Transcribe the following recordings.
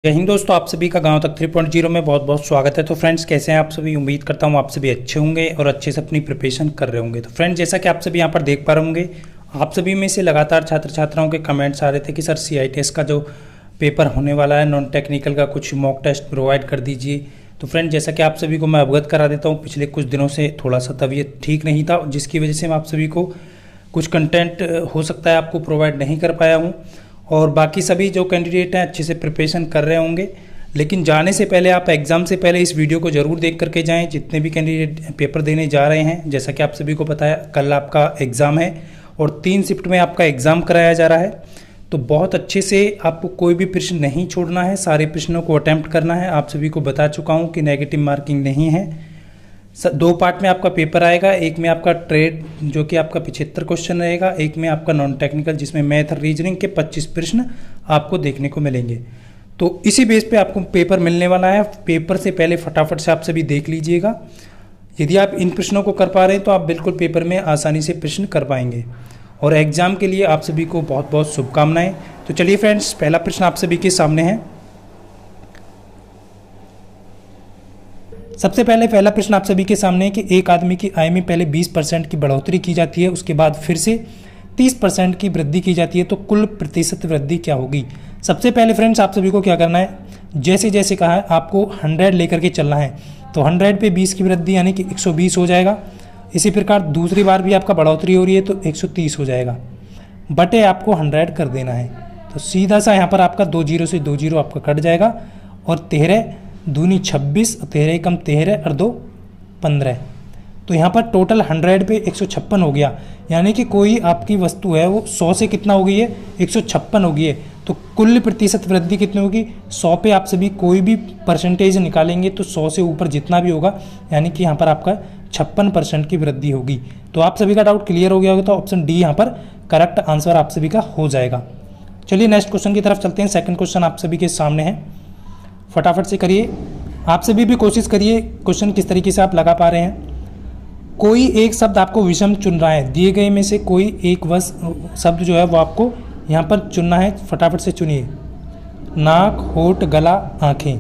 जय हिंद दोस्तों, आप सभी का गांव तक 3.0 में बहुत बहुत स्वागत है। तो फ्रेंड्स, कैसे हैं आप सभी? उम्मीद करता हूं आप सभी अच्छे होंगे और अच्छे से अपनी प्रिपरेशन कर रहे होंगे। तो फ्रेंड्स, जैसा कि आप सभी यहां पर देख पा रहे होंगे, आप सभी में से लगातार छात्र छात्राओं के कमेंट्स आ रहे थे कि सर CITS का जो पेपर होने वाला है नॉन टेक्निकल का, कुछ मॉक टेस्ट प्रोवाइड कर दीजिए। तो फ्रेंड, जैसा कि आप सभी को मैं अवगत करा देता हूँ, पिछले कुछ दिनों से थोड़ा सा तबीयत ठीक नहीं था, जिसकी वजह से मैं आप सभी को कुछ कंटेंट हो सकता है आपको प्रोवाइड नहीं कर पाया हूँ। और बाकी सभी जो कैंडिडेट हैं अच्छे से प्रिपरेशन कर रहे होंगे, लेकिन जाने से पहले आप एग्ज़ाम से पहले इस वीडियो को ज़रूर देख करके जाएं। जितने भी कैंडिडेट पेपर देने जा रहे हैं, जैसा कि आप सभी को पता है, कल आपका एग्ज़ाम है और 3 शिफ्ट में आपका एग्ज़ाम कराया जा रहा है। तो बहुत अच्छे से आपको कोई भी प्रश्न नहीं छोड़ना है, सारे प्रश्नों को अटैम्प्ट करना है। आप सभी को बता चुका हूँ कि नेगेटिव मार्किंग नहीं है। 2 पार्ट में आपका पेपर आएगा, एक में आपका ट्रेड जो कि आपका 75 क्वेश्चन रहेगा, एक में आपका नॉन टेक्निकल जिसमें मैथ और रीजनिंग के 25 प्रश्न आपको देखने को मिलेंगे। तो इसी बेस पे आपको पेपर मिलने वाला है। पेपर से पहले फटाफट से आप सभी देख लीजिएगा। यदि आप इन प्रश्नों को कर पा रहे हैं तो आप बिल्कुल पेपर में आसानी से प्रश्न कर पाएंगे। और एग्ज़ाम के लिए आप सभी को बहुत बहुत शुभकामनाएं। तो चलिए फ्रेंड्स, पहला प्रश्न आप सभी के सामने है। सबसे पहले पहला प्रश्न आप सभी के सामने है कि एक आदमी की आय में पहले 20% की बढ़ोतरी की जाती है, उसके बाद फिर से 30% की वृद्धि की जाती है, तो कुल प्रतिशत वृद्धि क्या होगी? सबसे पहले फ्रेंड्स, आप सभी को क्या करना है, जैसे जैसे कहा है आपको 100 लेकर के चलना है। तो 100 पे 20 की वृद्धि यानी कि 120 हो जाएगा। इसी प्रकार दूसरी बार भी आपका बढ़ोतरी हो रही है तो 130 हो जाएगा, बटे आपको 100 कर देना है। तो सीधा सा यहाँ पर आपका 2 जीरो से 2 जीरो आपका कट जाएगा और 13 दूनी 26, 13 कम 13 और 2 15। तो यहाँ पर टोटल 100 पे 156 हो गया, यानी कि कोई आपकी वस्तु है वो 100 से कितना हो गई है, 156 हो गई है। तो कुल प्रतिशत वृद्धि कितनी होगी? 100 पे आप सभी कोई भी परसेंटेज निकालेंगे तो 100 से ऊपर जितना भी होगा, यानी कि यहाँ पर आपका 56% की वृद्धि होगी। तो आप सभी का डाउट क्लियर हो गया होगा, तो ऑप्शन डी यहाँ पर करेक्ट आंसर आप सभी का हो जाएगा। चलिए नेक्स्ट क्वेश्चन की तरफ चलते हैं। सेकंड क्वेश्चन आप सभी के सामने है, फटाफट से करिए। आप सभी भी कोशिश करिए क्वेश्चन किस तरीके से आप लगा पा रहे हैं। कोई एक शब्द आपको विषम चुन रहा है, दिए गए में से कोई एक शब्द जो है वो आपको यहाँ पर चुनना है। फटाफट से चुनिए। नाक, होठ, गला, आंखें।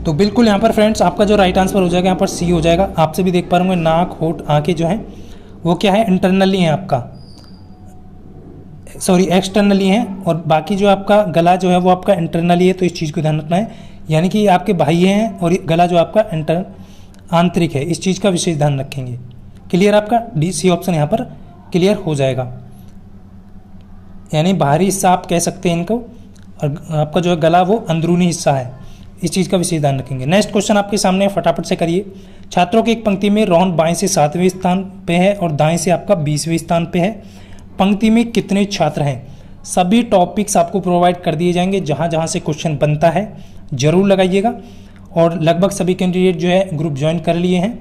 तो बिल्कुल यहाँ पर फ्रेंड्स आपका जो राइट आंसर हो जाएगा यहाँ पर सी हो जाएगा। आप सभी देख पा रहे होंगे नाक, होठ, आंखें जो हैं वो क्या है, इंटरनली हैं आपका, सॉरी एक्सटर्नली हैं, और बाकी जो आपका गला जो है वो आपका इंटरनली है। तो इस चीज़ को ध्यान रखना है, यानी कि आपके बाह्य हैं और गला जो आपका आंतरिक है, इस चीज़ का विशेष ध्यान रखेंगे। क्लियर? आपका डी सी ऑप्शन यहाँ पर क्लियर हो जाएगा, यानी बाहरी हिस्सा आप कह सकते हैं इनको, और आपका जो है गला वो अंदरूनी हिस्सा है, इस चीज़ का विशेष ध्यान रखेंगे। नेक्स्ट क्वेश्चन आपके सामने, फटाफट से करिए। छात्रों की एक पंक्ति में रोहन बाएं से 7वें स्थान पे है और दाएं से आपका 20वें स्थान पे है। पंक्ति में कितने छात्र हैं? सभी टॉपिक्स आपको प्रोवाइड कर दिए जाएंगे, जहाँ जहाँ से क्वेश्चन बनता है जरूर लगाइएगा। और लगभग सभी कैंडिडेट जो है ग्रुप ज्वाइन कर लिए हैं,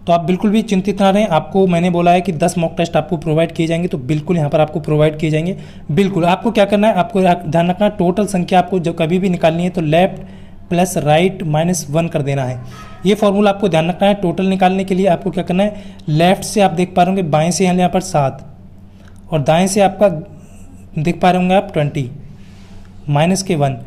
तो आप बिल्कुल भी चिंतित ना रहें। आपको मैंने बोला है कि 10 मॉक टेस्ट आपको प्रोवाइड किए जाएंगे, तो बिल्कुल यहाँ पर आपको प्रोवाइड किए जाएंगे। बिल्कुल आपको क्या करना है, आपको ध्यान रखना, टोटल संख्या आपको जब कभी भी निकालनी है तो लेफ्ट प्लस राइट -1 कर देना है। ये फॉर्मूला आपको ध्यान रखना है। टोटल निकालने के लिए आपको क्या करना है, लेफ्ट से आप देख पा रहे होंगे, बाएँ से यहाँ पर 7 और दाएँ से आपका देख पा रहे होंगे आप 20 -1।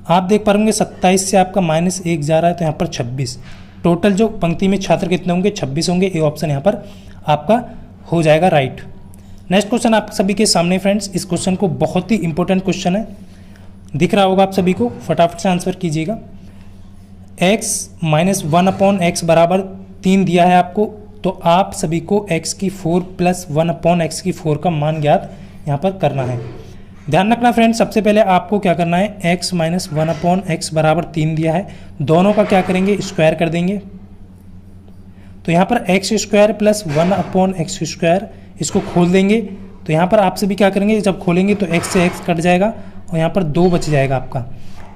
आप देख पा रहे होंगे 27 से आपका -1 जा रहा है, तो यहाँ पर 26। टोटल जो पंक्ति में छात्र कितने होंगे, 26 होंगे। ये ऑप्शन यहाँ पर आपका हो जाएगा राइट। नेक्स्ट क्वेश्चन आप सभी के सामने फ्रेंड्स, इस क्वेश्चन को बहुत ही इंपॉर्टेंट क्वेश्चन है, दिख रहा होगा आप सभी को, फटाफट से आंसर कीजिएगा। x - 1/x बराबर 3 दिया है आपको, तो आप सभी को x की 4 + 1/x की 4 का मान ज्ञात यहाँ पर करना है। ध्यान रखना फ्रेंड्स, सबसे पहले आपको क्या करना है, x - 1/x बराबर 3 दिया है, दोनों का क्या करेंगे, स्क्वायर कर देंगे। तो यहाँ पर x² + 1/x², इसको खोल देंगे। तो यहाँ पर आप सभी क्या करेंगे, जब खोलेंगे तो x से x कट जाएगा और यहाँ पर 2 बच जाएगा आपका।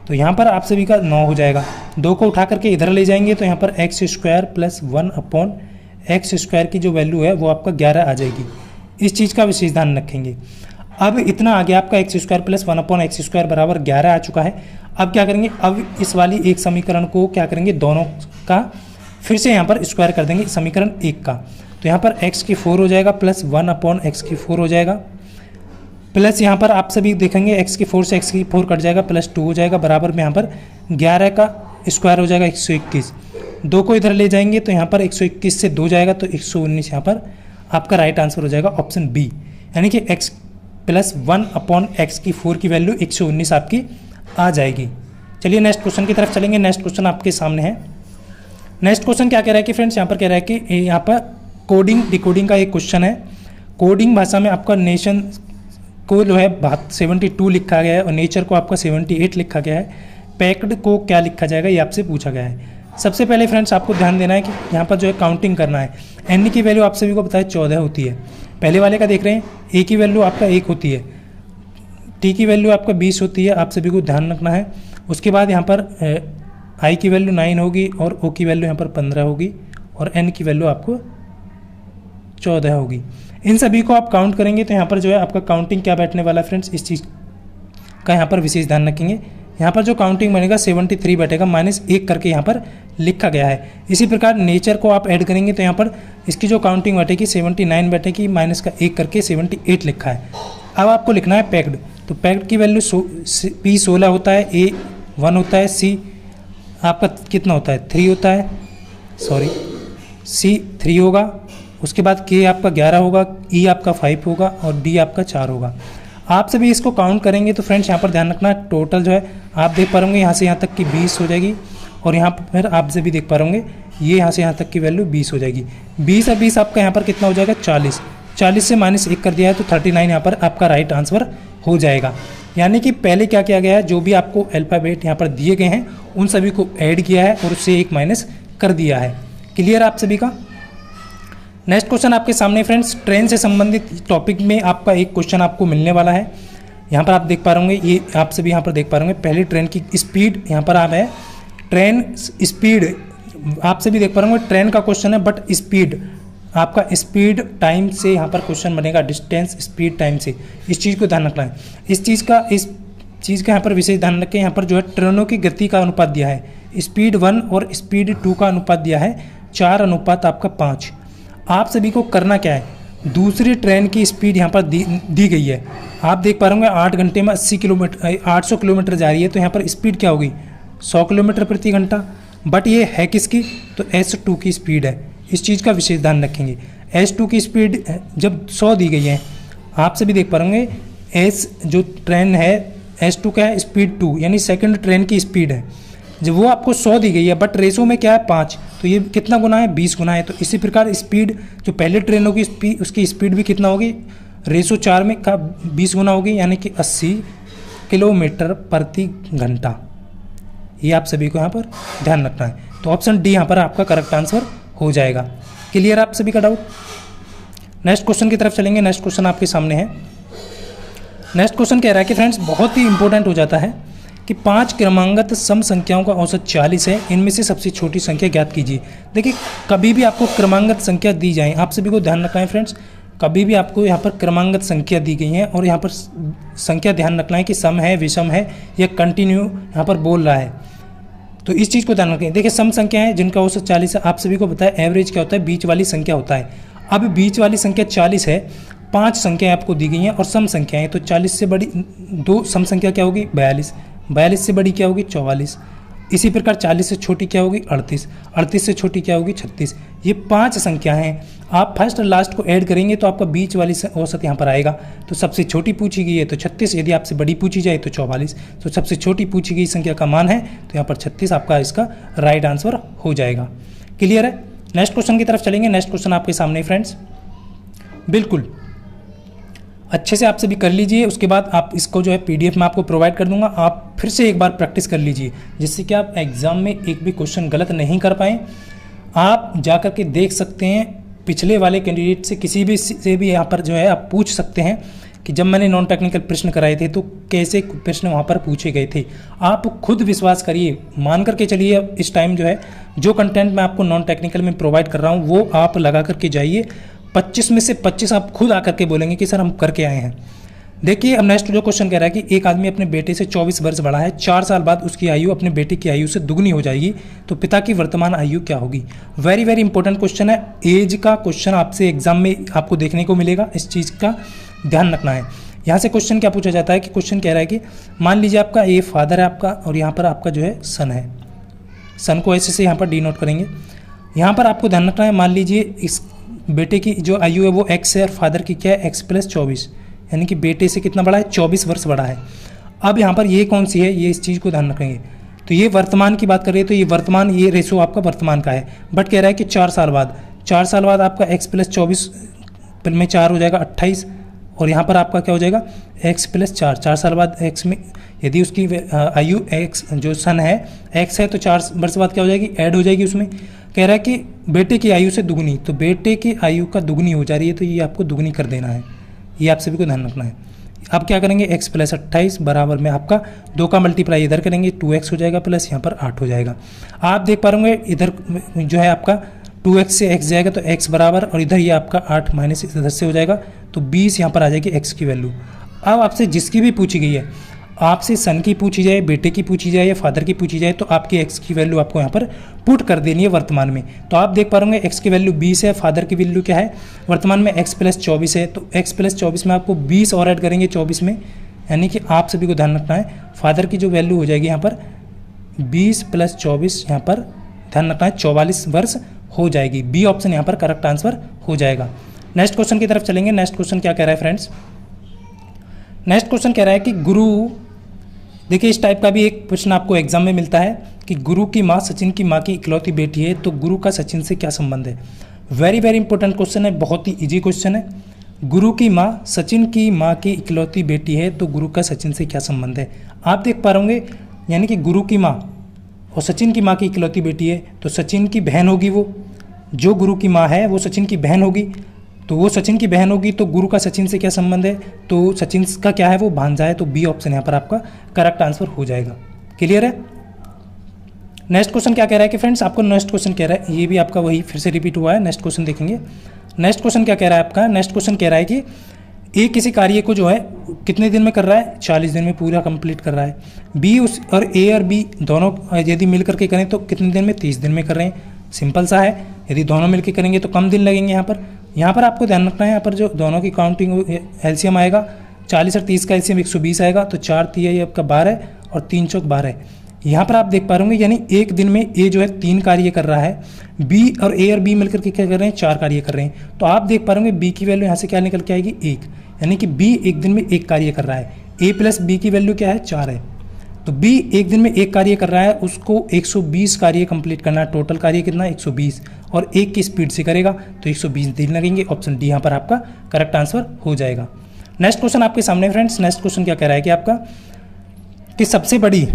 तो यहाँ पर आप सभी का 9 हो जाएगा। 2 को उठा करके इधर ले जाएंगे तो यहाँ पर x² + 1/x² की जो वैल्यू है वो आपका 11 आ जाएगी। इस चीज़ का विशेष ध्यान रखेंगे। अब इतना आ गया आपका x² + 1/x² बराबर 11 आ चुका है। अब क्या करेंगे, अब इस वाली एक समीकरण को क्या करेंगे, दोनों का फिर से यहाँ पर स्क्वायर कर देंगे, समीकरण 1 का। तो यहाँ पर x की 4 हो जाएगा + 1/x की 4 हो जाएगा। प्लस यहाँ पर आप सभी देखेंगे x की 4 से x की 4 कट जाएगा, +2 हो जाएगा, बराबर में यहाँ पर 11 का स्क्वायर हो जाएगा 121। 2 को इधर ले जाएंगे तो यहाँ पर 121 से 2 जाएगा तो 119 यहाँ पर आपका राइट आंसर हो जाएगा ऑप्शन बी, यानी कि x + 1/x की 4 की वैल्यू 119 आपकी आ जाएगी। चलिए नेक्स्ट क्वेश्चन की तरफ चलेंगे। नेक्स्ट क्वेश्चन आपके सामने है। नेक्स्ट क्वेश्चन क्या कह रहा है कि फ्रेंड्स यहाँ पर कह रहा है कि यहाँ पर कोडिंग डिकोडिंग का एक क्वेश्चन है। कोडिंग भाषा में आपका नेशन को जो है 72 लिखा गया है और नेचर को आपका 78 लिखा गया है। पैक्ड को क्या लिखा जाएगा ये आपसे पूछा गया है। सबसे पहले फ्रेंड्स आपको ध्यान देना है कि यहाँ पर जो है काउंटिंग करना है। एन की वैल्यू आप सभी को पता है 14 होती है। पहले वाले का देख रहे हैं, ए की वैल्यू आपका 1 होती है, टी की वैल्यू आपका 20 होती है, आप सभी को ध्यान रखना है। उसके बाद यहाँ पर आई की वैल्यू 9 होगी और ओ की वैल्यू यहाँ पर 15 होगी और एन की वैल्यू आपको 14 होगी। इन सभी को आप काउंट करेंगे तो यहाँ पर जो है आपका काउंटिंग क्या बैठने वाला है फ्रेंड्स, इस चीज़ का यहाँ पर विशेष ध्यान रखेंगे। यहाँ पर जो काउंटिंग बनेगा 73 बैठेगा, -1 करके यहाँ पर लिखा गया है। इसी प्रकार नेचर को आप ऐड करेंगे तो यहाँ पर इसकी जो काउंटिंग बैठेगी 79 बैठेगी, -1 करके 78 लिखा है। अब आपको लिखना है पैक्ड, तो पैक्ड की वैल्यू P 16 होता है, A 1 होता है, C आपका कितना होता है 3 होता है, सॉरी C 3 होगा, उसके बाद K आपका 11 होगा, E आपका 5 होगा और D आपका 4 होगा। आप सभी इसको काउंट करेंगे तो फ्रेंड्स यहाँ पर ध्यान रखना टोटल जो है आप देख पा रहे यहाँ से यहाँ तक की 20 हो जाएगी और यहाँ पर फिर आप सभी देख पा रहे ये यहाँ से यहाँ तक की वैल्यू 20 हो जाएगी। 20 और 20 आपका यहाँ पर कितना हो जाएगा 40। 40 से -1 कर दिया है तो 39 यहाँ पर आपका राइट आंसर हो जाएगा। यानी कि पहले क्या किया गया है, जो भी आपको अल्फ़ाबेट यहाँ पर दिए गए हैं उन सभी को ऐड किया है और उससे 1 माइनस कर दिया है। क्लियर आप सभी का। नेक्स्ट क्वेश्चन आपके सामने फ्रेंड्स, ट्रेन से संबंधित टॉपिक में आपका एक क्वेश्चन आपको मिलने वाला है। यहाँ पर आप देख पा रहे ये आप सभी यहाँ पर देख पा रहे पहले ट्रेन की स्पीड यहाँ पर आप है, ट्रेन स्पीड आप सभी देख पा रहे ट्रेन का क्वेश्चन है बट स्पीड आपका स्पीड टाइम से यहाँ पर क्वेश्चन बनेगा, डिस्टेंस स्पीड टाइम से। इस चीज़ को ध्यान रखना है। इस चीज़ का यहाँ पर विशेष ध्यान रखें। यहाँ पर जो है ट्रेनों की गति का अनुपात दिया है, स्पीड 1 और स्पीड 2 का अनुपात दिया है 4 अनुपात आपका 5। आप सभी को करना क्या है, दूसरी ट्रेन की स्पीड यहाँ पर दी गई है। आप देख पा रहे होंगे 8 घंटे में 800 किलोमीटर जा रही है, तो यहाँ पर स्पीड क्या होगी 100 किलोमीटर प्रति घंटा। बट ये है किसकी, तो S2 की स्पीड है। इस चीज़ का विशेष ध्यान रखेंगे। S2 की स्पीड जब 100 दी गई है, आप सभी देख पा रहे होंगे S जो ट्रेन है S2 का है स्पीड 2, यानी सेकंड ट्रेन की स्पीड है, जब वो आपको 100 दी गई है बट रेशो में क्या है 5, तो ये कितना गुना है 20 गुना है। तो इसी प्रकार स्पीड जो पहले ट्रेनों की स्पीड उसकी स्पीड भी कितना होगी, रेशो 4 में का 20 गुना होगी, यानी कि 80 किलोमीटर प्रति घंटा। ये आप सभी को यहाँ पर ध्यान रखना है। तो ऑप्शन डी यहाँ पर आपका करेक्ट आंसर हो जाएगा। क्लियर आप सभी का डाउट। नेक्स्ट क्वेश्चन की तरफ चलेंगे। नेक्स्ट क्वेश्चन आपके सामने है। नेक्स्ट क्वेश्चन कह रहा है कि फ्रेंड्स बहुत ही इंपॉर्टेंट हो जाता है कि 5 क्रमांगत सम संख्याओं का औसत 40 है, इनमें से सबसे छोटी संख्या ज्ञात कीजिए। देखिए कभी भी आपको क्रमांगत संख्या दी जाए, आप सभी को ध्यान रखना है फ्रेंड्स, कभी भी आपको यहाँ पर क्रमांगत संख्या दी गई है और यहाँ पर संख्या ध्यान रखना है कि सम है, विषम है या कंटिन्यू यहाँ पर बोल रहा है, तो इस चीज़ को ध्यान रखें। देखिए सम संख्या है जिनका औसत 40 है, आप सभी को पता है एवरेज क्या होता है, बीच वाली संख्या होता है। अब बीच वाली संख्या 40 है, 5 संख्याएं आपको दी गई हैं और सम संख्याएं, तो 40 से बड़ी 2 सम संख्या क्या होगी 42, 42 से बड़ी क्या होगी 44, इसी प्रकार 40 से छोटी क्या होगी 38, 38 से छोटी क्या होगी 36। ये 5 संख्या हैं, आप फर्स्ट और लास्ट को ऐड करेंगे तो आपका बीच वाली औसत यहाँ पर आएगा। तो सबसे छोटी पूछी गई है तो 36, यदि आपसे बड़ी पूछी जाए तो 44, तो सबसे छोटी पूछी गई संख्या का मान है तो यहाँ पर 36 आपका इसका राइट आंसर हो जाएगा। क्लियर है। नेक्स्ट क्वेश्चन की तरफ चलेंगे। नेक्स्ट क्वेश्चन आपके सामने फ्रेंड्स, बिल्कुल अच्छे से आप सभी कर लीजिए, उसके बाद आप इसको जो है PDF में आपको प्रोवाइड कर दूंगा, आप फिर से एक बार प्रैक्टिस कर लीजिए जिससे कि आप एग्ज़ाम में एक भी क्वेश्चन गलत नहीं कर पाएँ। आप जा कर के देख सकते हैं पिछले वाले कैंडिडेट से, किसी भी से भी यहाँ पर जो है आप पूछ सकते हैं कि जब मैंने नॉन टेक्निकल प्रश्न कराए थे तो कैसे प्रश्न वहाँ पर पूछे गए थे। आप खुद विश्वास करिए, मान करके चलिए, इस टाइम जो है जो कंटेंट मैं आपको नॉन टेक्निकल में प्रोवाइड कर रहा हूँ वो आप लगा करके जाइए, 25 में से 25 आप खुद आकर के बोलेंगे कि सर हम करके आए हैं। देखिए अब नेक्स्ट जो क्वेश्चन कह रहा है कि एक आदमी अपने बेटे से 24 वर्ष बड़ा है, 4 साल बाद उसकी आयु अपने बेटे की आयु से दुगनी हो जाएगी, तो पिता की वर्तमान आयु क्या होगी। वेरी वेरी इंपॉर्टेंट क्वेश्चन है, एज का क्वेश्चन आपसे एग्जाम में आपको देखने को मिलेगा, इस चीज़ का ध्यान रखना है। यहाँ से क्वेश्चन क्या पूछा जाता है कि क्वेश्चन कह रहा है कि मान लीजिए आपका ये फादर है आपका और यहाँ पर आपका जो है सन है, सन को ऐसे से यहाँ पर डिनोट करेंगे। यहाँ पर आपको ध्यान रखना है, मान लीजिए इस बेटे की जो आयु है वो x है और फादर की क्या है x+24, यानी कि बेटे से कितना बड़ा है, 24 वर्ष बड़ा है। अब यहाँ पर ये कौन सी है, ये इस चीज़ को ध्यान रखेंगे। तो ये वर्तमान की बात करिए तो ये वर्तमान, ये रेशो आपका वर्तमान का है, बट कह रहा है कि 4 साल बाद आपका x+24 में 4 हो जाएगा 28, और यहाँ पर आपका क्या हो जाएगा x+4, 4 साल बाद x में यदि उसकी आयु x जो सन है x है तो 4 वर्ष बाद क्या हो जाएगी, ऐड हो जाएगी उसमें। कह रहा है कि बेटे की आयु से दुगनी, तो बेटे की आयु का दुगनी हो जा रही है तो ये आपको दुगनी कर देना है, ये आप सभी को ध्यान रखना है। अब क्या करेंगे x+28 बराबर में आपका 2 का मल्टीप्लाई इधर करेंगे 2x हो जाएगा प्लस यहाँ पर 8 हो जाएगा। आप देख पा रहे इधर जो है आपका 2x से x जाएगा तो x बराबर, और इधर ये आपका 8 माइनस इधर से हो जाएगा तो 20 यहाँ पर आ जाएगी x की वैल्यू। अब आपसे जिसकी भी पूछी गई है, आपसे सन की पूछी जाए, बेटे की पूछी जाए या फादर की पूछी जाए, तो आपकी x की वैल्यू आपको यहाँ पर पुट कर देनी है वर्तमान में। तो आप देख पा रहे x की वैल्यू 20 है, फादर की वैल्यू क्या है वर्तमान में x+24 है, तो x+24 में आपको 20 और ऐड करेंगे 24 में, यानी कि आप सभी को ध्यान रखना है फादर की जो वैल्यू हो जाएगी यहाँ पर 20+24, यहाँ पर ध्यान रखना है 44 वर्ष हो जाएगी। बी ऑप्शन यहाँ पर करेक्ट आंसर हो जाएगा। नेक्स्ट क्वेश्चन की तरफ चलेंगे। नेक्स्ट क्वेश्चन क्या कह रहा है फ्रेंड्स, नेक्स्ट क्वेश्चन कह रहा है कि गुरु, देखिए इस टाइप का भी एक प्रश्न आपको एग्जाम में मिलता है कि गुरु की माँ सचिन की माँ की इकलौती बेटी है, तो गुरु का सचिन से क्या संबंध है। वेरी वेरी इंपॉर्टेंट क्वेश्चन है, बहुत ही इजी क्वेश्चन है। गुरु की माँ सचिन की माँ की इकलौती बेटी है, तो गुरु का सचिन से क्या संबंध है। आप देख पा रहे होंगे, यानी कि गुरु की माँ और सचिन की माँ की इकलौती बेटी है, तो सचिन की बहन होगी, वो जो गुरु की माँ है वो सचिन की बहन होगी, तो वो सचिन की बहन होगी, तो गुरु का सचिन से क्या संबंध है, तो सचिन का क्या है वो भांजा है, तो बी ऑप्शन यहाँ पर आपका करेक्ट आंसर हो जाएगा। क्लियर है। नेक्स्ट क्वेश्चन क्या कह रहा है कि फ्रेंड्स, आपको नेक्स्ट क्वेश्चन कह रहा है, ये भी आपका वही फिर से रिपीट हुआ है। नेक्स्ट क्वेश्चन देखेंगे। नेक्स्ट क्वेश्चन क्या कह रहा है आपका, नेक्स्ट क्वेश्चन कह रहा है कि ए किसी कार्य को जो है कितने दिन में कर रहा है, 40 दिन में पूरा कंप्लीट कर रहा है। बी उस और ए और बी दोनों यदि मिल करके करें तो कितने दिन में, 30 दिन में कर रहे हैं। सिंपल सा है, यदि दोनों मिलकर करेंगे तो कम दिन लगेंगे। यहाँ पर आपको ध्यान रखना है, यहाँ पर जो दोनों की काउंटिंग एलसीएम आएगा 40 और 30 का एलसीएम 120 आएगा, तो 4 3 आपका 12 और 3 चौक 12। यहाँ पर आप देख पा रहे होंगे, यानी एक दिन में ए जो है 3 कार्य कर रहा है, बी और ए और बी मिलकर के क्या कर रहे हैं, 4 कार्य कर रहे हैं। तो आप देख पा रहे होंगे बी की वैल्यू यहाँ से क्या निकल के आएगी, 1, यानी कि बी एक दिन में 1 कार्य कर रहा है। ए प्लस बी की वैल्यू क्या है, 4 है, तो बी एक दिन में 1 कार्य कर रहा है, उसको 120 कार्य कंप्लीट करना है। टोटल कार्य कितना, 120, और 1 की स्पीड से करेगा तो 120 दिन लगेंगे। ऑप्शन डी यहाँ पर आपका करेक्ट आंसर हो जाएगा। नेक्स्ट क्वेश्चन आपके सामने फ्रेंड्स। नेक्स्ट क्वेश्चन क्या कह रहा है कि आपका कि सबसे बड़ी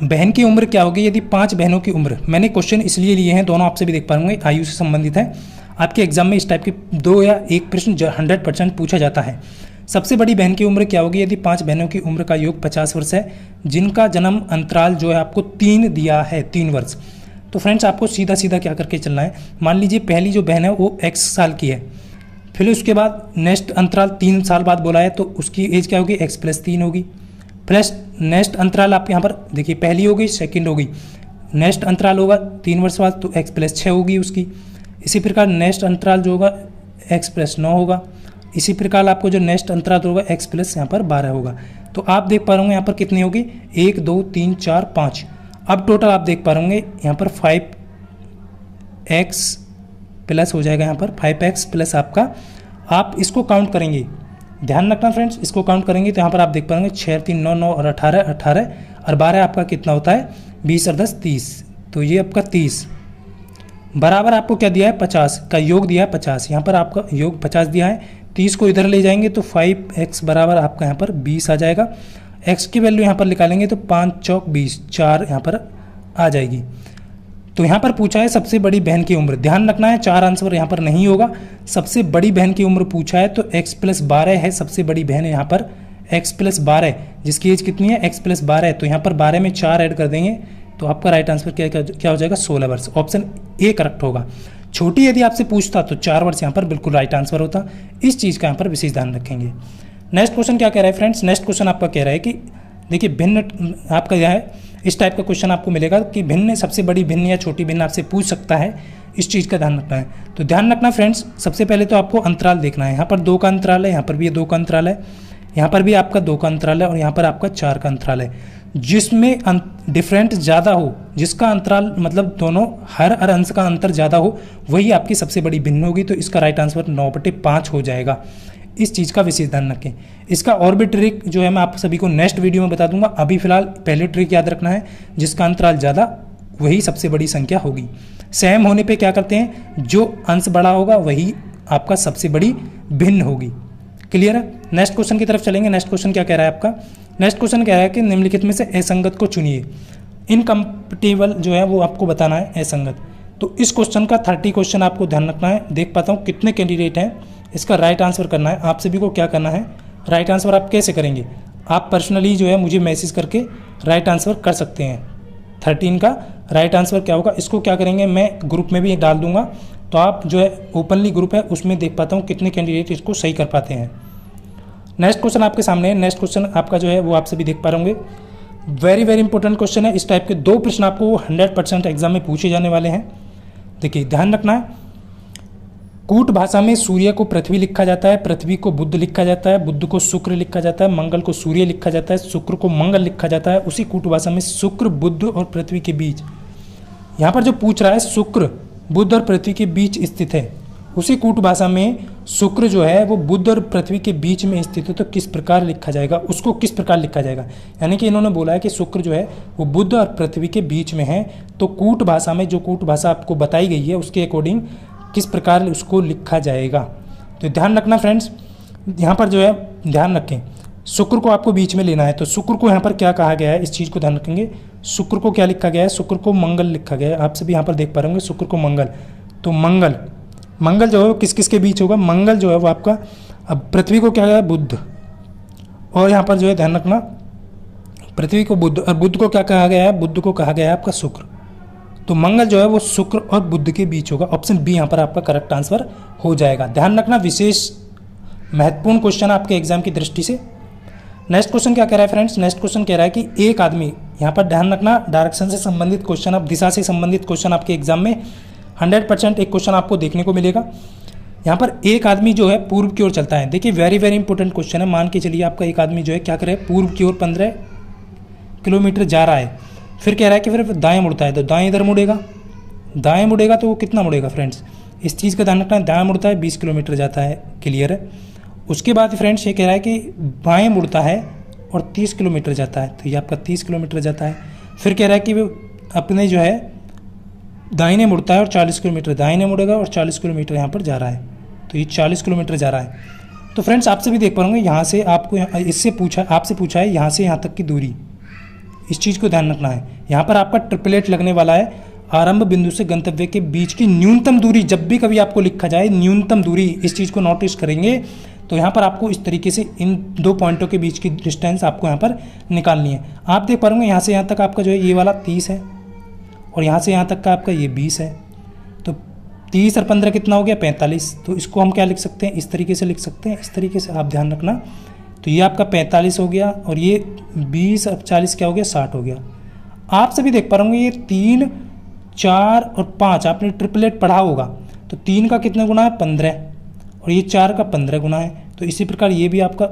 बहन की उम्र क्या होगी यदि 5 बहनों की उम्र। मैंने क्वेश्चन इसलिए लिए हैं, दोनों आपसे भी देख पाएंगे, आयु से संबंधित है। आपके एग्जाम में इस टाइप के 2 या 1 प्रश्न 100% पूछा जाता है। सबसे बड़ी बहन की उम्र क्या होगी यदि 5 बहनों की उम्र का योग 50 वर्ष है, जिनका जन्म अंतराल जो है आपको 3 दिया है, 3 वर्ष। तो फ्रेंड्स आपको सीधा सीधा क्या करके चलना है, मान लीजिए पहली जो बहन है वो x साल की है, फिर उसके बाद नेक्स्ट अंतराल 3 साल बाद बोला है तो उसकी एज क्या होगी, x+3 होगी। प्लस नेक्स्ट अंतराल आप यहाँ पर देखिए, पहली हो गई, सेकंड हो गई, नेक्स्ट अंतराल होगा 3 वर्ष बाद तो x+6 होगी उसकी। इसी प्रकार नेक्स्ट अंतराल जो होगा x+9 होगा। इसी प्रकार आपको जो नेक्स्ट अंतराल होगा x+ यहाँ पर 12 होगा। तो आप देख पा रहे होंगे यहाँ पर कितनी होगी, 1 2 3 4 5। अब टोटल आप देख पा रहे होंगे यहाँ पर 5x प्लस हो जाएगा, यहाँ पर 5x प्लस आपका, आप इसको काउंट करेंगे, ध्यान रखना फ्रेंड्स, इसको काउंट करेंगे तो यहाँ पर आप देख पाएंगे 6 3 9 9 और 18 18 और 12 आपका कितना होता है, 20 और 10 30। तो ये आपका 30 बराबर आपको क्या दिया है, 50 का योग दिया है 50। यहाँ पर आपका योग 50 दिया है, 30 को इधर ले जाएंगे तो 5x बराबर आपका यहाँ पर 20 आ जाएगा। x की वैल्यू यहाँ पर निकालेंगे तो 5 चौक 20, 4 यहाँ पर आ जाएगी। तो यहाँ पर पूछा है सबसे बड़ी बहन की उम्र, ध्यान रखना है 4 आंसर यहाँ पर नहीं होगा। सबसे बड़ी बहन की उम्र पूछा है तो x+12 है सबसे बड़ी बहन है, यहाँ पर x+12 जिसकी एज कितनी है, x+12 है, तो यहाँ पर 12 में 4 ऐड कर देंगे तो आपका राइट आंसर क्या हो जाएगा, 16 वर्ष। ऑप्शन ए करेक्ट होगा। छोटी यदि आपसे पूछता तो 4 वर्ष यहाँ पर बिल्कुल राइट आंसर होता। इस चीज़ का यहाँ पर विशेष ध्यान रखेंगे। नेक्स्ट क्वेश्चन क्या कह रहा है फ्रेंड्स, नेक्स्ट क्वेश्चन आपका कह रहा है कि देखिए भिन्न, आपका यह है इस टाइप का क्वेश्चन आपको मिलेगा कि भिन्न, सबसे बड़ी भिन्न या छोटी भिन्न आपसे पूछ सकता है, इस चीज़ का ध्यान रखना है। तो ध्यान रखना फ्रेंड्स, सबसे पहले तो आपको अंतराल देखना है, यहाँ पर 2 का अंतराल है, यहाँ पर भी 2 का अंतराल है। यहाँ पर भी आपका 2 का अंतराल है और यहाँ पर आपका 4 का अंतराल है। जिसमें डिफरेंट ज़्यादा हो, जिसका अंतराल मतलब दोनों हर अंश का अंतर ज़्यादा हो, वही आपकी सबसे बड़ी भिन्न होगी। तो इसका राइट आंसर 9/5 हो जाएगा। इस चीज़ का विशेष ध्यान रखें। इसका और भी ट्रिक जो है मैं आप सभी को नेक्स्ट वीडियो में बता दूंगा। अभी फिलहाल पहले ट्रिक याद रखना है, जिसका अंतराल ज़्यादा वही सबसे बड़ी संख्या होगी। सेम होने पे क्या करते हैं, जो अंश बड़ा होगा वही आपका सबसे बड़ी भिन्न होगी। क्लियर है। नेक्स्ट क्वेश्चन की तरफ चलेंगे। नेक्स्ट क्वेश्चन क्या कह रहा है आपका, नेक्स्ट क्वेश्चन कह रहा है कि निम्नलिखित में से असंगत को चुनिए। इनकम्पैटिबल जो है वो आपको बताना है असंगत। तो इस क्वेश्चन का 30 क्वेश्चन आपको ध्यान रखना है। देख पाता हूँ कितने कैंडिडेट हैं, इसका राइट आंसर करना है। आप सभी को क्या करना है, राइट आंसर आप कैसे करेंगे, आप पर्सनली जो है मुझे मैसेज करके राइट आंसर कर सकते हैं। 13 का राइट आंसर क्या होगा, इसको क्या करेंगे मैं ग्रुप में भी डाल दूंगा, तो आप जो है ओपनली ग्रुप है उसमें देख पाता हूँ कितने कैंडिडेट इसको सही कर पाते हैं। नेक्स्ट क्वेश्चन आपके सामने है। नेक्स्ट क्वेश्चन आपका जो है वो आप सभी देख पा रहे होंगे। वेरी वेरी इंपॉर्टेंट क्वेश्चन है। इस टाइप के 2 प्रश्न आपको 100% एग्जाम में पूछे जाने वाले हैं। देखिए ध्यान रखना है, कूट भाषा में सूर्य को पृथ्वी लिखा जाता है, पृथ्वी को बुध लिखा जाता है, बुध को शुक्र लिखा जाता है, मंगल को सूर्य लिखा जाता है, शुक्र को मंगल लिखा जाता है। उसी कूट भाषा में शुक्र बुध और पृथ्वी के बीच, यहाँ पर जो पूछ रहा है शुक्र बुध और पृथ्वी के बीच स्थित है, उसी कूट भाषा में शुक्र जो है वो बुध और पृथ्वी के बीच में स्थित है, तो किस प्रकार लिखा जाएगा, उसको किस प्रकार लिखा जाएगा। यानी कि इन्होंने बोला है कि शुक्र जो है वो बुध और पृथ्वी के बीच में है, तो कूट भाषा में जो कूट भाषा आपको बताई गई है उसके अकॉर्डिंग किस प्रकार उसको लिखा जाएगा। तो ध्यान रखना फ्रेंड्स, यहाँ पर जो है ध्यान रखें, शुक्र को आपको बीच में लेना है। तो शुक्र को यहाँ पर क्या कहा गया है, इस चीज़ को ध्यान रखेंगे। शुक्र को क्या लिखा गया है, शुक्र को मंगल लिखा गया है। आप सभी यहाँ पर देख पा रहे होंगे शुक्र को मंगल। तो मंगल जो है वो किस किस के बीच होगा, मंगल जो है वो आपका, अब पृथ्वी को क्या है बुध, और यहाँ पर जो है ध्यान रखना पृथ्वी को बुध, और बुध को क्या कहा गया है, बुध को कहा गया है आपका शुक्र। तो मंगल जो है वो शुक्र और बुध के बीच होगा। ऑप्शन बी यहाँ पर आपका करेक्ट आंसर हो जाएगा। ध्यान रखना, विशेष महत्वपूर्ण क्वेश्चन आपके एग्जाम की दृष्टि से। नेक्स्ट क्वेश्चन क्या कह रहा है फ्रेंड्स, नेक्स्ट क्वेश्चन कह रहा है कि एक आदमी, यहाँ पर ध्यान रखना डायरेक्शन से संबंधित क्वेश्चन, अब दिशा से संबंधित क्वेश्चन आपके एग्जाम में 100% एक क्वेश्चन आपको देखने को मिलेगा। यहाँ पर एक आदमी जो है पूर्व की ओर चलता है। देखिए वेरी वेरी इंपॉर्टेंट क्वेश्चन है। मान के चलिए आपका एक आदमी जो है क्या करे, पूर्व की ओर 15 किलोमीटर जा रहा है, फिर कह रहा है कि फिर दाएं मुड़ता है, तो दाएं इधर मुड़ेगा, दाएं मुड़ेगा तो वो कितना मुड़ेगा फ्रेंड्स, इस चीज़ का ध्यान रखना है। दाएं मुड़ता है 20 किलोमीटर जाता है, क्लियर है। उसके बाद फ्रेंड्स ये कह रहा है कि बाएं मुड़ता है और 30 किलोमीटर जाता है, तो ये आपका 30 किलोमीटर जाता है। फिर कह रहा है कि वो अपने जो है दाहिने मुड़ता है और 40 किलोमीटर दाहिने मुड़ेगा और 40 किलोमीटर यहाँ पर जा रहा है, तो ये 40 किलोमीटर जा रहा है। तो फ्रेंड्स आपसे भी देख पाओगे, यहाँ से आपको इससे पूछा, आपसे पूछा है यहाँ से यहाँ तक की दूरी, इस चीज़ को ध्यान रखना है। यहाँ पर आपका ट्रिपलेट लगने वाला है, आरंभ बिंदु से गंतव्य के बीच की न्यूनतम दूरी। जब भी कभी आपको लिखा जाए न्यूनतम दूरी, इस चीज़ को नोटिस करेंगे, तो यहाँ पर आपको इस तरीके से इन 2 पॉइंटों के बीच की डिस्टेंस आपको यहाँ पर निकालनी है। आप देख पाओगे यहाँ से यहाँ तक आपका जो है ये वाला 30 है, और यहाँ से यहाँ तक का आपका ये 20 है, तो 30 और 15 कितना हो गया 45। तो इसको हम क्या लिख सकते हैं, इस तरीके से लिख सकते हैं, इस तरीके से आप ध्यान रखना। तो ये आपका 45 हो गया, और ये 20 और 40 क्या हो गया 60 हो गया। आप सभी देख पा रहे होंगे ये 3, 4 और 5 आपने ट्रिपलेट पढ़ा होगा, तो 3 का कितना गुना है 15, और ये 4 का 15 गुना है। तो इसी प्रकार ये भी आपका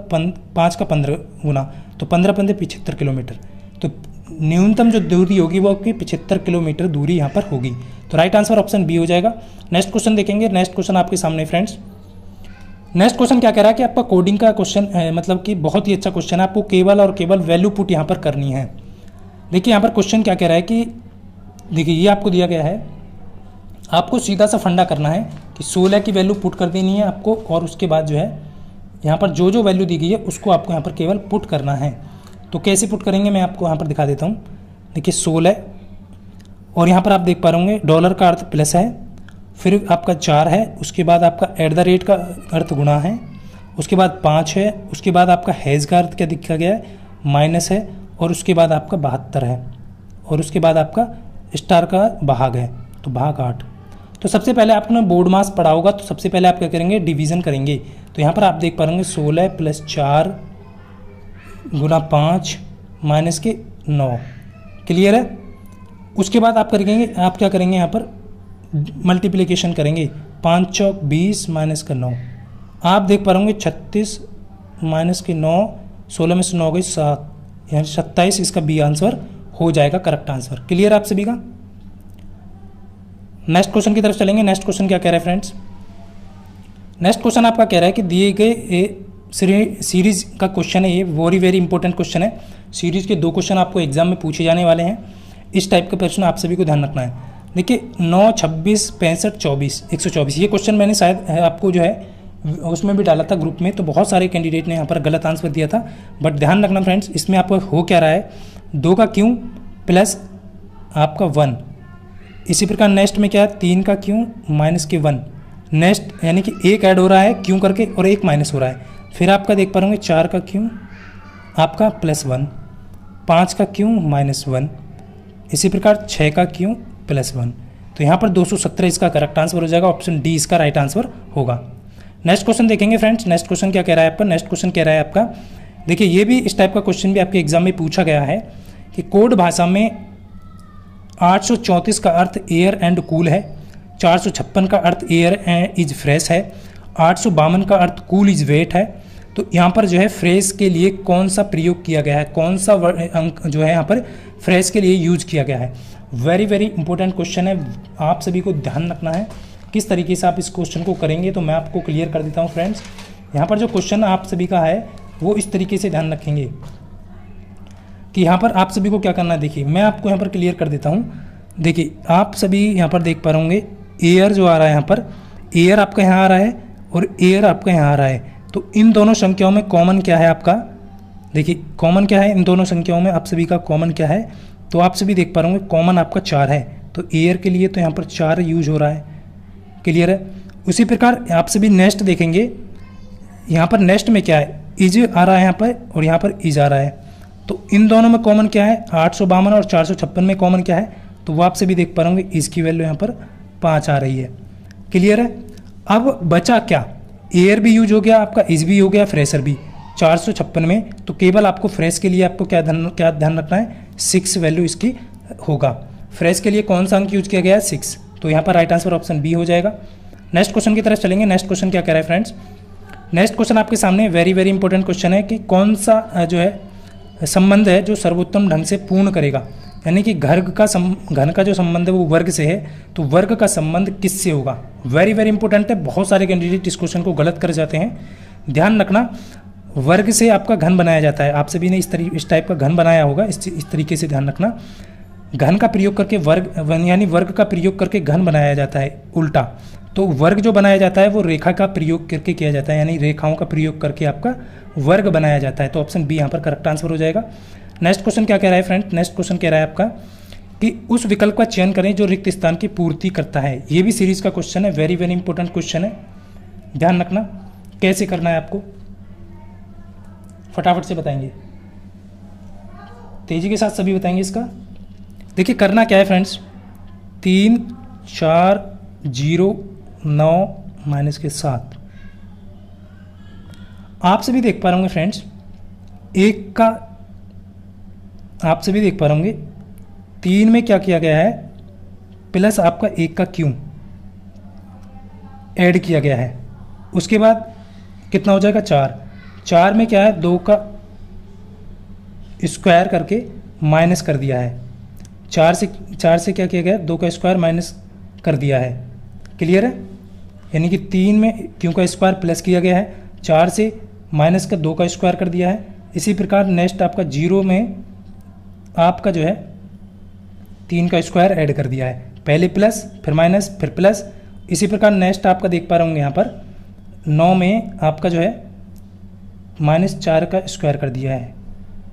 5 का 15 गुना, तो 15 15 75 किलोमीटर। तो न्यूनतम जो दूरी होगी वो आपकी 75 किलोमीटर दूरी यहाँ पर होगी। तो राइट आंसर ऑप्शन बी हो जाएगा। नेक्स्ट क्वेश्चन देखेंगे। नेक्स्ट क्वेश्चन आपके सामने फ्रेंड्स, नेक्स्ट क्वेश्चन क्या कह रहा है कि आपका कोडिंग का क्वेश्चन है, मतलब कि बहुत ही अच्छा क्वेश्चन है। आपको केवल और केवल वैल्यू पुट यहाँ पर करनी है। देखिए यहाँ पर क्वेश्चन क्या कह रहा है कि देखिए ये आपको दिया गया है, आपको सीधा सा फंडा करना है कि 16 की वैल्यू पुट कर देनी है आपको, और उसके बाद जो है यहाँ पर जो जो वैल्यू दी गई है उसको आपको यहाँ पर केवल पुट करना है। तो कैसे पुट करेंगे मैं आपको यहाँ पर दिखा देता हूँ। देखिए 16, और यहाँ पर आप देख पा रहे होंगे डॉलर का अर्थ प्लस है, फिर आपका 4 है, उसके बाद आपका @ का अर्थ गुणा है, उसके बाद 5 है, उसके बाद आपका हैज़ का अर्थ क्या दिखा गया है माइनस है, और उसके बाद आपका 72 है, और उसके बाद आपका स्टार का भाग है, तो भाग 8। तो सबसे पहले आपने बोर्ड मास पढ़ा होगा, तो सबसे पहले आप क्या करेंगे डिवीज़न करेंगे। तो यहाँ पर आप देख पा रहे होंगे 16 + 4 गुना 5 माइनस के 9, क्लियर है। उसके बाद आप करेंगे, आप क्या करेंगे यहाँ पर मल्टीप्लिकेशन करेंगे, 5 चौक 20 माइनस का 9। आप देख पा रहे होंगे 36 माइनस के 9, 16 में से 9 गई 7, यानी 27 इसका बी आंसर हो जाएगा करेक्ट आंसर। क्लियर आप सभी का? नेक्स्ट क्वेश्चन की तरफ चलेंगे। नेक्स्ट क्वेश्चन क्या कह रहा है फ्रेंड्स? नेक्स्ट क्वेश्चन आपका कह रहा है कि दिए गए सीरीज का क्वेश्चन है, ये वेरी इंपॉर्टेंट क्वेश्चन है। सीरीज के 2 क्वेश्चन आपको एग्जाम में पूछे जाने वाले हैं। इस टाइप का प्रश्न आप सभी को ध्यान रखना है। देखिए 9, 26, 65, 24, 124 ये क्वेश्चन मैंने शायद आपको जो है उसमें भी डाला था ग्रुप में, तो बहुत सारे कैंडिडेट ने यहाँ पर गलत आंसर दिया था। बट ध्यान रखना फ्रेंड्स, इसमें आपको हो क्या रहा है, 2 का क्यों प्लस आपका 1। इसी प्रकार नेक्स्ट में क्या है, 3 का क्यों माइनस के 1। नेक्स्ट यानी कि एक ऐड हो रहा है क्यों करके और एक माइनस हो रहा है। फिर आपका देख पा रहे होंगे 4 का क्यों आपका प्लस 1, 5 का क्यों माइनस 1, इसी प्रकार 6 का क्यों प्लस 1। तो यहाँ पर 217 इसका करेक्ट आंसर हो जाएगा। ऑप्शन डी इसका राइट आंसर होगा। नेक्स्ट क्वेश्चन देखेंगे फ्रेंड्स। नेक्स्ट क्वेश्चन क्या कह रहा है आपका? नेक्स्ट क्वेश्चन कह रहा है आपका, देखिए ये भी इस टाइप का क्वेश्चन भी आपके एग्जाम में पूछा गया है कि कोड भाषा में 834 का अर्थ एयर एंड कूल है, 456 का अर्थ एयर इज फ्रेश है, 852 का अर्थ कूल इज वेट है। तो यहाँ पर जो है फ्रेश के लिए कौन सा प्रयोग किया गया है, कौन सा अंक जो है यहाँ पर फ्रेश के लिए यूज किया गया है। वेरी इंपॉर्टेंट क्वेश्चन है, आप सभी को ध्यान रखना है किस तरीके से आप इस क्वेश्चन को करेंगे। तो मैं आपको क्लियर कर देता हूँ फ्रेंड्स। यहाँ पर जो क्वेश्चन आप सभी का है वो इस तरीके से ध्यान रखेंगे कि यहाँ पर आप सभी को क्या करना है। देखिए मैं आपको यहाँ पर क्लियर कर देता हूँ। देखिए आप सभी यहाँ पर देख पा रहे होंगे एयर जो आ रहा है, यहाँ पर एयर आपका यहाँ आ रहा है और एयर आपका यहाँ आ रहा है। तो इन दोनों संख्याओं में कॉमन क्या है आपका? देखिए कॉमन क्या है इन दोनों संख्याओं में, आप सभी का कॉमन क्या है? तो आप सभी देख पा रहे होंगे कॉमन आपका 4 है। तो एयर के लिए तो यहाँ पर 4 यूज हो रहा है। क्लियर है? उसी प्रकार आप सभी नेक्स्ट देखेंगे, यहाँ पर नेक्स्ट में क्या है, इज आ रहा है यहाँ पर और यहाँ पर इज आ रहा है। तो इन दोनों में कॉमन क्या है? 852 और 456 में कॉमन क्या है? तो वो आप सभी देख पा रहे होंगे इसकी वैल्यू यहाँ पर 5 आ रही है। क्लियर है? अब बचा क्या? एयर भी यूज हो गया आपका, इज भी हो गया, फ्रेशर भी 456 में। तो केवल आपको फ्रेश के लिए आपको क्या ध्यान रखना है? 6 वैल्यू इसकी होगा। फ्रेश के लिए कौन सा अंक यूज किया गया है? 6। तो यहाँ पर राइट आंसर ऑप्शन बी हो जाएगा। नेक्स्ट क्वेश्चन की तरफ चलेंगे। नेक्स्ट क्वेश्चन क्या कह रहा है फ्रेंड्स? नेक्स्ट क्वेश्चन आपके सामने वेरी इंपॉर्टेंट क्वेश्चन है कि कौन सा जो है संबंध है जो सर्वोत्तम ढंग से पूर्ण करेगा। यानी कि घन का जो संबंध है वो वर्ग से है, तो वर्ग का संबंध किससे होगा? वेरी इंपॉर्टेंट है। बहुत सारे कैंडिडेट इस क्वेश्चन को गलत कर जाते हैं। ध्यान रखना, वर्ग से आपका घन बनाया जाता है। आप सभी ने इस टाइप का घन बनाया होगा, इस तरीके से ध्यान रखना। घन का प्रयोग करके वर्ग यानी वर्ग का प्रयोग करके घन बनाया जाता है उल्टा। तो वर्ग जो बनाया जाता है वो रेखा का प्रयोग करके किया जाता है, यानी रेखाओं का प्रयोग करके आपका वर्ग बनाया जाता है। तो ऑप्शन बी यहाँ पर करेक्ट आंसर हो जाएगा। नेक्स्ट क्वेश्चन क्या कह रहा है फ्रेंड? नेक्स्ट क्वेश्चन कह रहा है आपका कि उस विकल्प का चयन करें जो रिक्त स्थान की पूर्ति करता है। ये भी सीरीज का क्वेश्चन है, वेरी इंपॉर्टेंट क्वेश्चन है। ध्यान रखना कैसे करना है आपको, फटाफट से बताएंगे, तेजी के साथ सभी बताएंगे इसका। देखिए करना क्या है फ्रेंड्स, 3, 4, 0, 9 माइनस के 7। आप सभी देख पा रहे होंगे फ्रेंड्स, एक का आप सभी देख पा रहे होंगे 3 में क्या किया गया है, प्लस आपका 1 का क्यों ऐड किया गया है। उसके बाद कितना हो जाएगा 4। 4 में क्या है 2 का स्क्वायर करके माइनस कर दिया है। 4 से क्या किया गया, 2 का स्क्वायर माइनस कर दिया है। क्लियर है? यानी कि 3 में क्यों का स्क्वायर प्लस किया गया है, 4 से माइनस का 2 का स्क्वायर कर दिया है। इसी प्रकार नेक्स्ट आपका 0 में आपका जो है 3 का स्क्वायर ऐड कर दिया है। पहले प्लस फिर माइनस फिर प्लस। इसी प्रकार नेक्स्ट आपका देख पा रहे होंगे यहाँ पर 9 में आपका जो है -4 का स्क्वायर कर दिया है।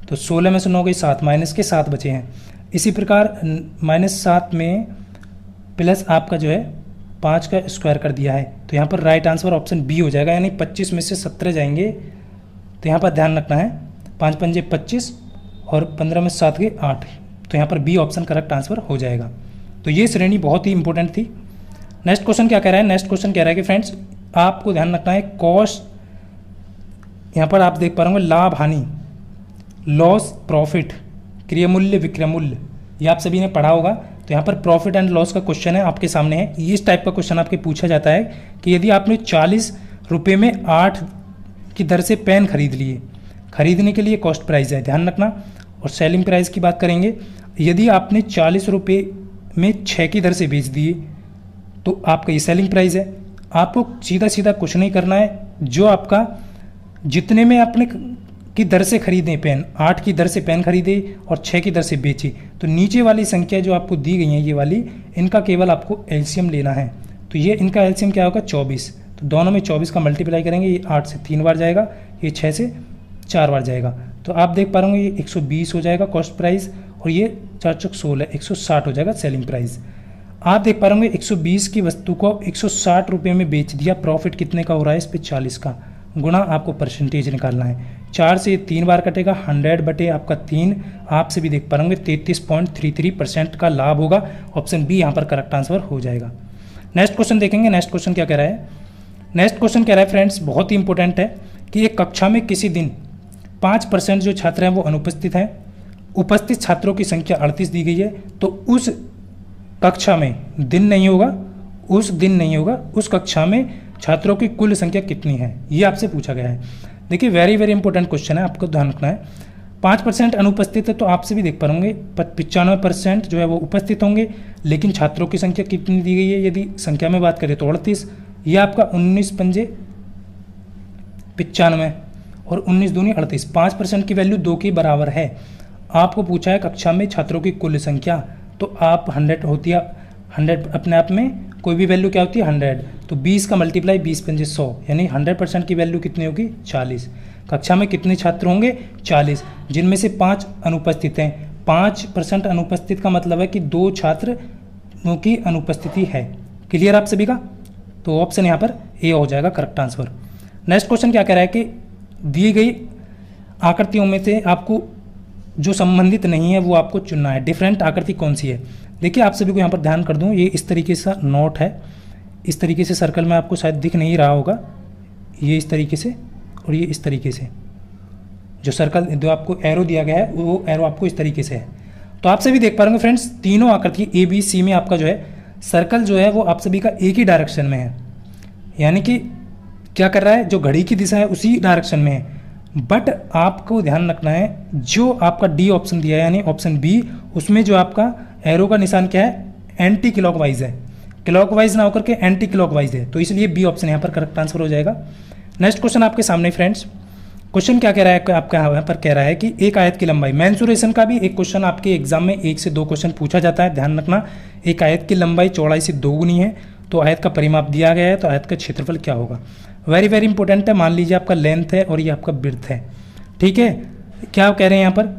तो 16 में से 9 गई 7, माइनस के 7 बचे हैं। इसी प्रकार -7 में प्लस आपका जो है 5 का स्क्वायर कर दिया है। तो यहाँ पर राइट आंसर ऑप्शन बी हो जाएगा, यानी 25 में से 17 जाएंगे। तो यहाँ पर ध्यान रखना है, 5 पंजे 25 और 15 में 7 गए 8। तो यहाँ पर बी ऑप्शन करेक्ट आंसर हो जाएगा। तो ये श्रेणी बहुत ही इंपॉर्टेंट थी। नेक्स्ट क्वेश्चन क्या कह रहा है? नेक्स्ट क्वेश्चन कह रहा है कि फ्रेंड्स आपको ध्यान रखना है, कॉस्ट, यहाँ पर आप देख पा रहे होंगे लाभ हानि, लॉस प्रॉफिट, क्रय मूल्य विक्रय मूल्य, ये आप सभी ने पढ़ा होगा। तो यहाँ पर प्रॉफिट एंड लॉस का क्वेश्चन है आपके सामने है। इस टाइप का क्वेश्चन आपके पूछा जाता है कि यदि आपने 40 रुपये में 8 की दर से पेन खरीद लिए। खरीदने के लिए कॉस्ट प्राइस है, ध्यान रखना। और सेलिंग प्राइस की बात करेंगे, यदि आपने 40 रुपये में 6 की दर से बेच दिए तो आपका ये सेलिंग प्राइस है। आपको सीधा सीधा कुछ नहीं करना है, जो आपका जितने में आपने की दर से खरीदें पेन, 8 की दर से पेन खरीदे और 6 की दर से बेची, तो नीचे वाली संख्या जो आपको दी गई हैं ये वाली, इनका केवल आपको एलसीएम लेना है। तो ये इनका एलसीएम क्या होगा 24, तो दोनों में 24 का मल्टीप्लाई करेंगे, ये 8 से 3 बार जाएगा, ये 6 से 4 बार जाएगा। तो आप देख पा रहे होंगे ये 120 हो जाएगा कॉस्ट प्राइस, और ये 4 चौक 16 160 हो जाएगा सेलिंग प्राइस। आप देख पा रहे होंगे 120 की वस्तु को 160 रुपये में बेच दिया, प्रॉफिट कितने का हो रहा है इस पर 40 का, गुणा आपको परसेंटेज निकालना है। 4 से 3 बार कटेगा, 100 बटे आपका 3, आपसे भी देख पा रहे होंगे 33.33% का लाभ होगा। ऑप्शन बी यहाँ पर करेक्ट आंसर हो जाएगा। नेक्स्ट क्वेश्चन देखेंगे। नेक्स्ट क्वेश्चन क्या कह रहा है? नेक्स्ट क्वेश्चन कह रहा है फ्रेंड्स, बहुत ही इंपॉर्टेंट है कि एक कक्षा में किसी दिन 5% जो छात्र हैं वो अनुपस्थित हैं। उपस्थित छात्रों की संख्या 38 दी गई है, तो उस कक्षा में दिन नहीं होगा, उस कक्षा में छात्रों की कुल संख्या कितनी है, ये आपसे पूछा गया है। देखिए वेरी वेरी इंपॉर्टेंट क्वेश्चन है, आपको ध्यान रखना है। 5% अनुपस्थित है, तो आपसे भी देख पाएंगे 95% जो है वो उपस्थित होंगे, लेकिन छात्रों की संख्या कितनी दी गई है, यदि संख्या में बात करें तो 38, ये आपका 19 पंजे 95 और 19 दूनी 38, 5% की वैल्यू 2 के बराबर है। आपको पूछा है कक्षा में छात्रों की कुल संख्या, तो आप 100 होती है, 100 अपने आप में कोई भी वैल्यू क्या होती है 100, तो 20 का मल्टीप्लाई 20 पंजे 100, यानी 100% की वैल्यू कितनी होगी 40। कक्षा में कितने छात्र होंगे 40, जिनमें से 5 अनुपस्थित हैं। 5% अनुपस्थित का मतलब है कि 2 छात्रों की अनुपस्थिति है। क्लियर आप सभी का? तो ऑप्शन यहाँ पर ए हो जाएगा करेक्ट आंसर। नेक्स्ट क्वेश्चन क्या कह रहा है कि दी गई आकृतियों में से आपको जो संबंधित नहीं है वो आपको चुनना है। डिफरेंट आकृति कौन सी है? देखिए आप सभी को यहाँ पर ध्यान कर दूँ, ये इस तरीके से नोट है, इस तरीके से सर्कल में आपको शायद दिख नहीं रहा होगा, ये इस तरीके से और ये इस तरीके से, जो सर्कल जो आपको एरो दिया गया है वो एरो आपको इस तरीके से है। तो आप सभी देख पा रहे होंगे फ्रेंड्स, तीनों आकृति ए बी सी में आपका जो है सर्कल जो है वो आप सभी का एक ही डायरेक्शन में है, यानी कि क्या कर रहा है, जो घड़ी की दिशा है उसी डायरेक्शन में है। बट आपको ध्यान रखना है, जो आपका डी ऑप्शन दिया है यानी ऑप्शन बी, उसमें जो आपका एरो का निशान क्या है एंटी क्लॉकवाइज है, क्लॉकवाइज ना होकर के एंटी क्लॉकवाइज है, तो इसलिए बी ऑप्शन यहाँ पर करेक्ट आंसर हो जाएगा। नेक्स्ट क्वेश्चन आपके सामने फ्रेंड्स, क्वेश्चन क्या कह रहा है आपका यहाँ पर कह रहा है कि एक आयत की लंबाई, मेंसुरेशन का भी एक क्वेश्चन आपके एग्जाम में 1 से 2 क्वेश्चन पूछा जाता है, ध्यान रखना। एक आयत की लंबाई चौड़ाई से 2 गुनी है, तो आयत का परिमाप दिया गया है, तो आयत का क्षेत्रफल क्या होगा। वेरी वेरी इंपॉर्टेंट है, मान लीजिए आपका लेंथ है और ये आपका ब्रेड्थ है, ठीक है। क्या कह रहे हैं यहाँ पर,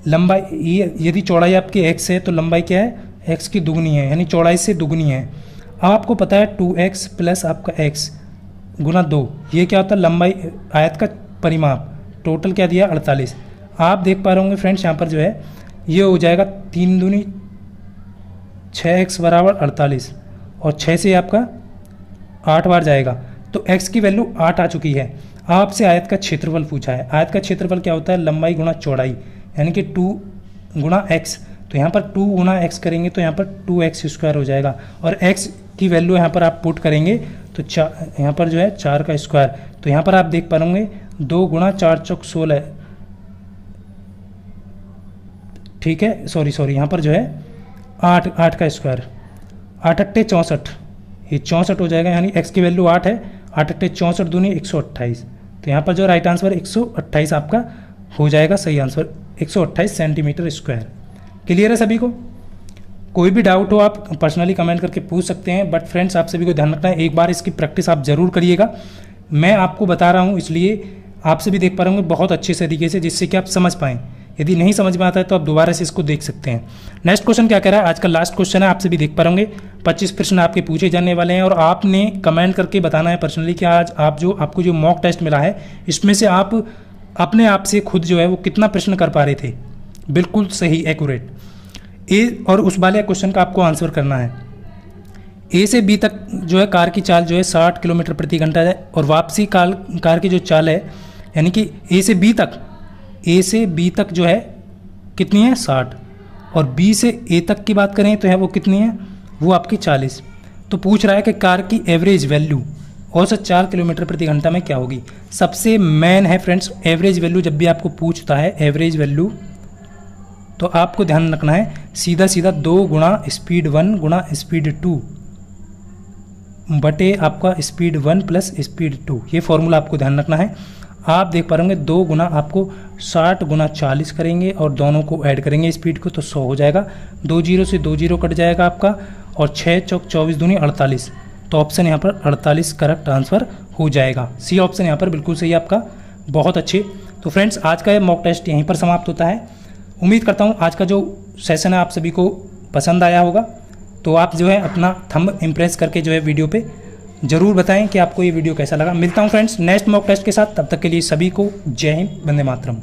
लंबाई ये यदि चौड़ाई आपकी x है तो लंबाई क्या है x की दुगनी है, यानी चौड़ाई से दुगनी है। अब आपको पता है 2x प्लस आपका x गुना 2, ये क्या होता है लंबाई आयत का परिमाप, टोटल क्या दिया 48। आप देख पा रहे होंगे फ्रेंड्स यहाँ पर जो है ये हो जाएगा 3 दूनी 6x बराबर 48, और 6 से आपका 8 बार जाएगा, तो x की वैल्यू 8 आ चुकी है। आपसे आयत का क्षेत्रफल पूछा है। आयत का क्षेत्रफल क्या होता है लंबाई गुणा चौड़ाई, यानी कि 2 गुणा x, तो यहाँ पर 2 गुणा x करेंगे तो यहाँ पर 2x² हो जाएगा, और x की वैल्यू यहाँ पर आप पुट करेंगे तो यहाँ पर जो है 4 का स्क्वायर, तो यहाँ पर आप देख पाएंगे 2 गुणा 4 चौक 16, ठीक है, सॉरी यहाँ पर जो है 8 का स्क्वायर, 8 अट्टे 64, ये 64 हो जाएगा, यानी x की वैल्यू 8 है, 8 अट्टे 64 दूनी 128, तो यहाँ पर जो राइट आंसर 128 आपका हो जाएगा सही आंसर, 128 सेंटीमीटर स्क्वायर। क्लियर है सभी को? कोई भी डाउट हो आप पर्सनली कमेंट करके पूछ सकते हैं, बट फ्रेंड्स आप सभी को ध्यान रखना है, एक बार इसकी प्रैक्टिस आप जरूर करिएगा। मैं आपको बता रहा हूँ इसलिए आप सभी देख पा रहे होंगे बहुत अच्छे तरीके से, जिससे कि आप समझ पाएँ। यदि नहीं समझ में आता है तो आप दोबारा से इसको देख सकते हैं। नेक्स्ट क्वेश्चन क्या कह रहा है, आज का लास्ट क्वेश्चन है, आप सभी देख पा रहे होंगे 25 प्रश्न आपके पूछे जाने वाले हैं, और आपने कमेंट करके बताना है पर्सनली कि आज आपको जो मॉक टेस्ट मिला है इसमें से आप अपने आप से खुद जो है वो कितना प्रश्न कर पा रहे थे, बिल्कुल सही एक्यूरेट। ए और उस वाले क्वेश्चन का आपको आंसर करना है। ए से बी तक जो है कार की चाल जो है 60 किलोमीटर प्रति घंटा है, और वापसी कार की जो चाल है यानी कि ए से बी तक जो है कितनी है 60, और बी से ए तक की बात करें तो है वो कितनी है, वो आपकी 40। तो पूछ रहा है कि कार की एवरेज वैल्यू औसत 4 किलोमीटर प्रति घंटा में क्या होगी। सबसे मेन है फ्रेंड्स एवरेज वैल्यू। जब भी आपको पूछता है एवरेज वैल्यू तो आपको ध्यान रखना है सीधा सीधा 2 गुणा स्पीड 1 गुणा स्पीड 2 बटे आपका स्पीड 1 प्लस स्पीड 2, ये फॉर्मूला आपको ध्यान रखना है। आप देख पा रहे होंगे 2 गुना आपको 60 गुना 40 करेंगे और दोनों को ऐड करेंगे स्पीड को तो 100 हो जाएगा। 2 जीरो से 2 जीरो कट जाएगा आपका और 6 चौक 24 दूनी 48, तो ऑप्शन यहाँ पर 48 करेक्ट आंसर हो जाएगा। सी ऑप्शन यहाँ पर बिल्कुल सही आपका, बहुत अच्छे। तो फ्रेंड्स आज का ये मॉक टेस्ट यहीं पर समाप्त होता है। उम्मीद करता हूँ आज का जो सेशन है आप सभी को पसंद आया होगा। तो आप जो है अपना थंब इम्प्रेस करके जो है वीडियो पे ज़रूर बताएं कि आपको ये वीडियो कैसा लगा। मिलता हूँ फ्रेंड्स नेक्स्ट मॉक टेस्ट के साथ, तब तक के लिए सभी को जय हिंद, वंदे मातरम।